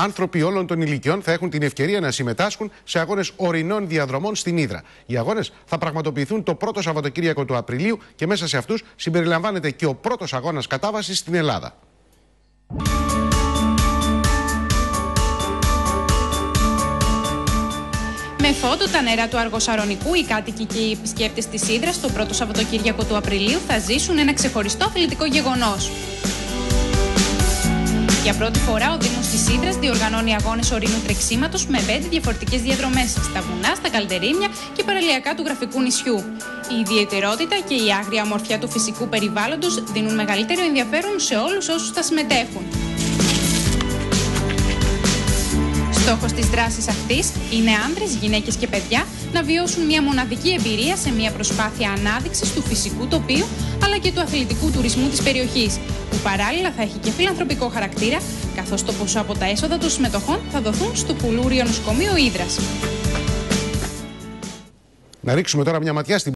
Άνθρωποι όλων των ηλικιών θα έχουν την ευκαιρία να συμμετάσχουν σε αγώνες ορεινών διαδρομών στην Ύδρα. Οι αγώνες θα πραγματοποιηθούν το πρώτο Σαββατοκύριακο του Απριλίου και μέσα σε αυτούς συμπεριλαμβάνεται και ο πρώτος αγώνας κατάβασης στην Ελλάδα. Με φόντο τα νερά του Αργοσαρονικού, οι κάτοικοι και οι επισκέπτες της Ύδρας το πρώτο Σαββατοκύριακο του Απριλίου θα ζήσουν ένα ξεχωριστό αθλητικό γεγονός. Για πρώτη φορά, ο Δήμος της Ύδρας διοργανώνει αγώνες ορεινού τρεξίματος με 5 διαφορετικές διαδρομές στα βουνά, στα καλντερίμια και παραλιακά του γραφικού νησιού. Η ιδιαιτερότητα και η άγρια ομορφιά του φυσικού περιβάλλοντος δίνουν μεγαλύτερο ενδιαφέρον σε όλους όσους θα συμμετέχουν. Στόχος της δράσης αυτής είναι άνδρες, γυναίκες και παιδιά να βιώσουν μια μοναδική εμπειρία σε μια προσπάθεια ανάδειξης του φυσικού τοπίου αλλά και του αθλητικού τουρισμού της περιοχής, που παράλληλα θα έχει και φιλανθρωπικό χαρακτήρα, καθώς το ποσό από τα έσοδα των συμμετοχών θα δοθούν στο Πουλούριο Νοσοκομείο Ύδρας. Να ρίξουμε τώρα μια ματιά στην